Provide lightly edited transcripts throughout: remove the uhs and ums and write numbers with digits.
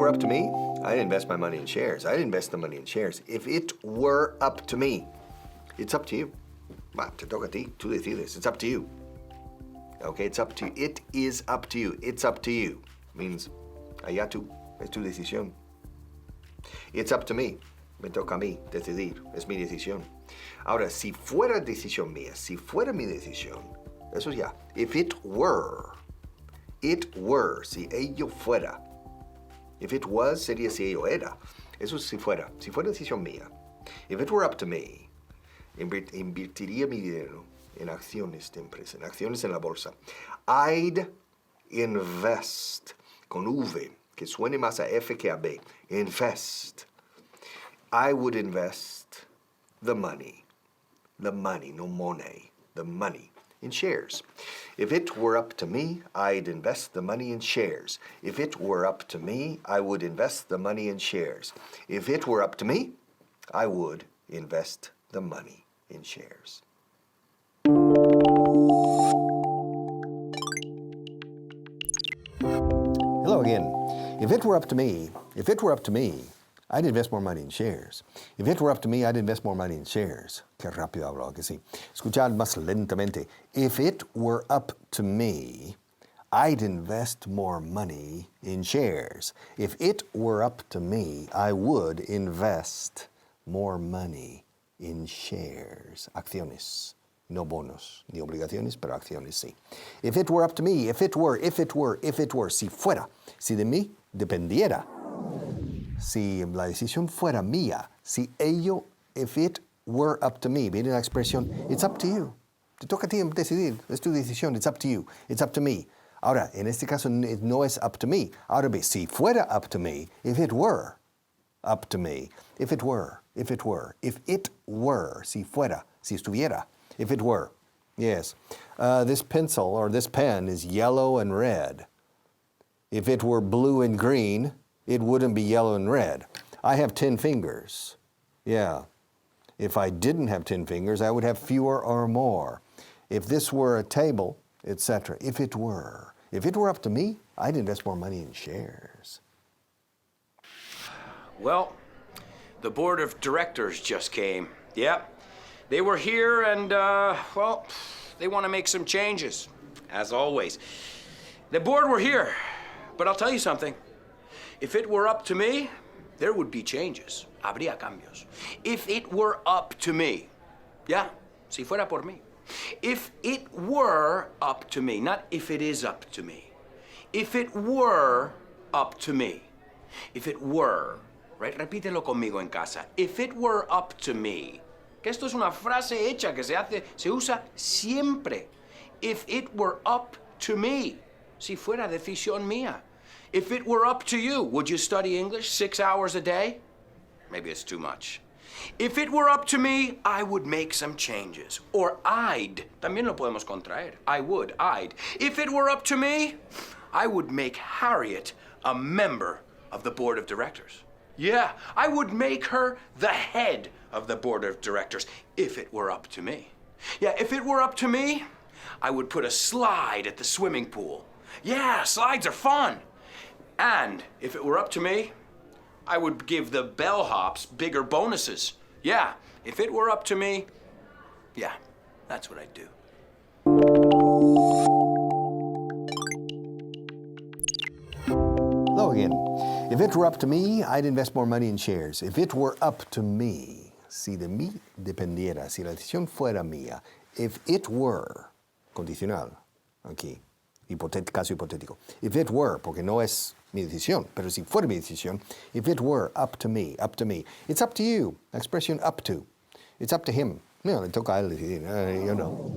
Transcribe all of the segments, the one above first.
were up to me, I'd invest my money in shares. I'd invest the money in shares. If it were up to me, it's up to you. Te toca a ti, tú decides. It's up to you. Okay, it's up to you. It is up to you. It's up to you. Means, allá tú, es tu decisión. It's up to me. Me toca a mí decidir. Es mi decisión. Ahora, si fuera decisión mía, si fuera mi decisión, eso es ya. If it were, si ello fuera. If it was, sería si ello era. Eso es si fuera decisión mía. If it were up to me, invertiría mi dinero en acciones de empresa, en acciones en la bolsa. I'd invest, con V, que suene más a F que a B. Invest. I would invest the money, no money, the money, in shares. If it were up to me, I'd invest the money in shares. If it were up to me, I would invest the money in shares. If it were up to me, I would invest the money in shares. Hello again. If it were up to me, I'd invest more money in shares. If it were up to me, I'd invest more money in shares. Qué rápido hablo, que sí. Escuchad más lentamente. If it were up to me, I'd invest more money in shares. If it were up to me, I would invest more money in shares. Acciones. No bonos, ni obligaciones, pero acciones sí. If it were up to me, if it were, si fuera, si de mí dependiera, si la decisión fuera mía, si ello, if it were up to me, viene la expresión, it's up to you. Te toca a ti decidir, es tu decisión, it's up to you, it's up to me. Ahora, en este caso no es up to me. Ahora ve, si fuera up to me, if it were up to me, if it were, si fuera, si estuviera, if it were, yes. This pencil or this pen is yellow and red. If it were blue and green, it wouldn't be yellow and red. I have 10 fingers. Yeah. If I didn't have 10 fingers, I would have fewer or more. If this were a table, etc. If it were up to me, I'd invest more money in shares. Well, the board of directors just came. Yep. They were here and, well, they want to make some changes, as always. The board were here, but I'll tell you something. If it were up to me, there would be changes. Habría cambios. If it were up to me. Yeah, si fuera por mí. If it were up to me, not if it is up to me. If it were up to me. If it were, right? Repítelo conmigo en casa. If it were up to me. Que esto es una frase hecha que se usa siempre. If it were up to me. Si fuera decisión mía. If it were up to you, would you study English 6 hours a day? Maybe it's too much. If it were up to me, I would make some changes. Or I'd. También lo podemos contraer. I'd. If it were up to me, I would make Harriet a member of the board of directors. Yeah, I would make her the head of the board of directors if it were up to me. Yeah, if it were up to me, I would put a slide at the swimming pool. Yeah, slides are fun. And if it were up to me, I would give the bellhops bigger bonuses. Yeah, if it were up to me, yeah, that's what I'd do. Hello again. If it were up to me, I'd invest more money in shares. If it were up to me, si de mí dependiera, si la decisión fuera mía, if it were, condicional, aquí, caso hipotético. If it were, porque no es mi decisión, pero si fuera mi decisión, if it were up to me. It's up to you, la expresión up to. It's up to him. No, le toca a él decidir, yo no.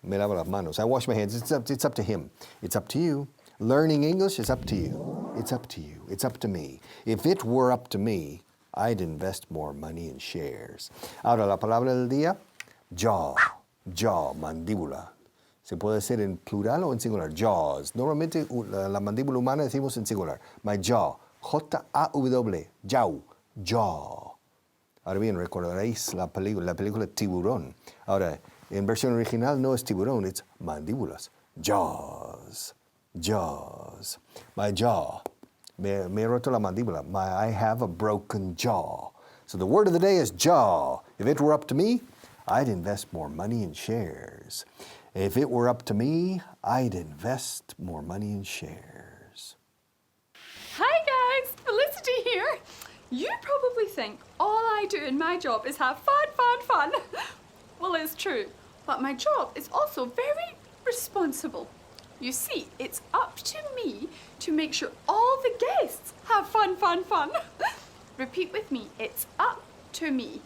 Me lavo las manos. I wash my hands. It's up to him. It's up to you. Learning English is up to you. It's up to you. It's up to me. If it were up to me, I'd invest more money in shares. Ahora, la palabra del día, jaw, mandíbula. Se puede decir en plural o en singular. Jaws. Normalmente la mandíbula humana decimos en singular. My jaw. J-A-W. Jaw. Ahora bien, recordaréis la película Tiburón. Ahora, en versión original no es tiburón, es mandíbulas. Jaws. My jaw. Me he roto la mandíbula. I have a broken jaw. So the word of the day is jaw. If it were up to me, I'd invest more money in shares. If it were up to me, I'd invest more money in shares. Hi guys, Felicity here. You probably think all I do in my job is have fun. Well, it's true, but my job is also very responsible. You see, it's up to me to make sure all the guests have fun. Repeat with me, it's up to me.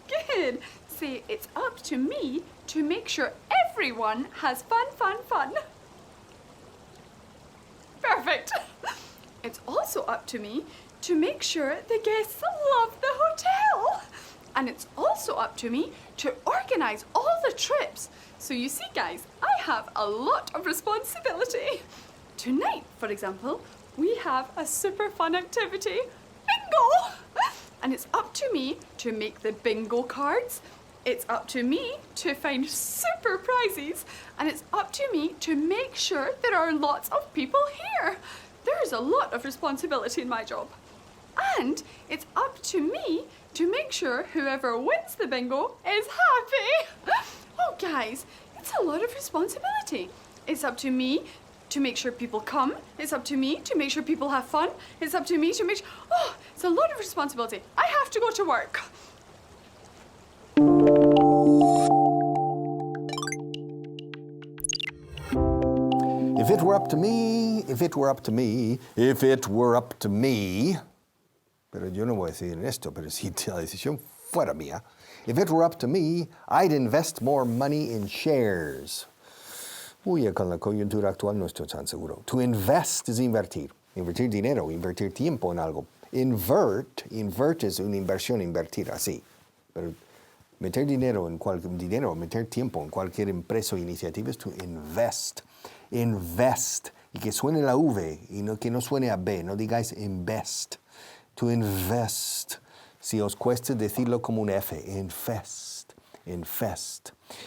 Good. Say, it's up to me to make sure everyone has fun. Perfect. It's also up to me to make sure the guests love the hotel. And it's also up to me to organize all the trips. So you see, guys, I have a lot of responsibility. Tonight, for example, we have a super fun activity, bingo! And it's up to me to make the bingo cards. It's up to me to find super prizes. And it's up to me to make sure there are lots of people here. There's a lot of responsibility in my job. And it's up to me to make sure whoever wins the bingo is happy. Oh, guys, it's a lot of responsibility. It's up to me to make sure people come. It's up to me to make sure people have fun. It's up to me to make sure... Oh, it's a lot of responsibility. I have to go to work. If it were up to me, if it were up to me, if it were up to me, pero yo no voy a decir esto, pero si la decisión fuera mía, if it were up to me, I'd invest more money in shares. Uy, con la coyuntura actual no estoy tan seguro. To invest es invertir. Invertir dinero, invertir tiempo en algo. Invert es una inversión, invertir, así. Pero meter dinero, meter tiempo en cualquier empresa o iniciativa es to invest. Invest. Y que suene la V y no, que no suene a B. No digáis invest. To invest. Si os cuesta decirlo como un F. Invest.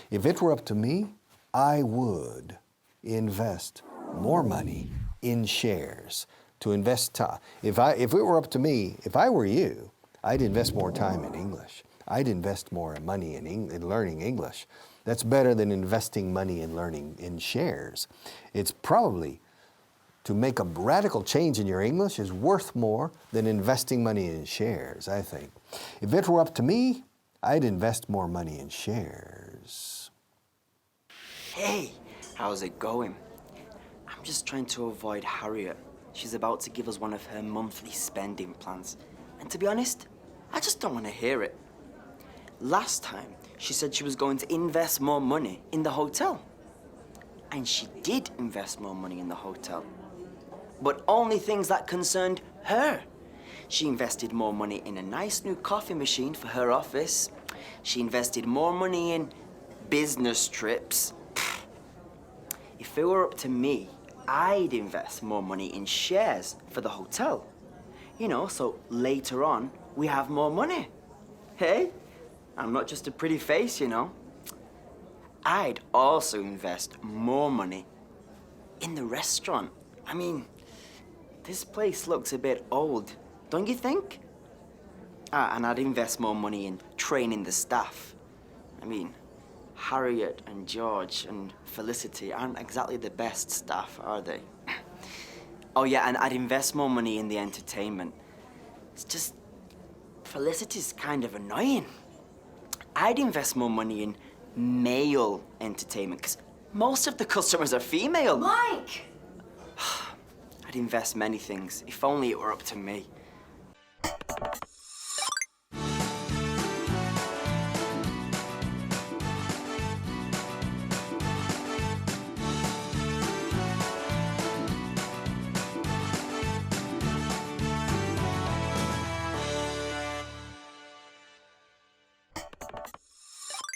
If it were up to me, I would invest more money in shares. To invest time. If it were up to me, if I were you, I'd invest more time in English. I'd invest more money in learning English. That's better than investing money in learning in shares. It's probably to make a radical change in your English is worth more than investing money in shares, I think. If it were up to me, I'd invest more money in shares. Hey, how's it going? I'm just trying to avoid Harriet. She's about to give us one of her monthly spending plans. And to be honest, I just don't want to hear it. Last time, she said she was going to invest more money in the hotel. And she did invest more money in the hotel. But only things that concerned her. She invested more money in a nice new coffee machine for her office. She invested more money in business trips. If it were up to me, I'd invest more money in shares for the hotel. You know, so later on, we have more money. Hey, I'm not just a pretty face, you know. I'd also invest more money in the restaurant. I mean, this place looks a bit old, don't you think? And I'd invest more money in training the staff. I mean, Harriet and George and Felicity aren't exactly the best staff, are they? Oh yeah, and I'd invest more money in the entertainment. It's just, Felicity's kind of annoying. I'd invest more money in male entertainment, because most of the customers are female. Mike! I'd invest many things, if only it were up to me.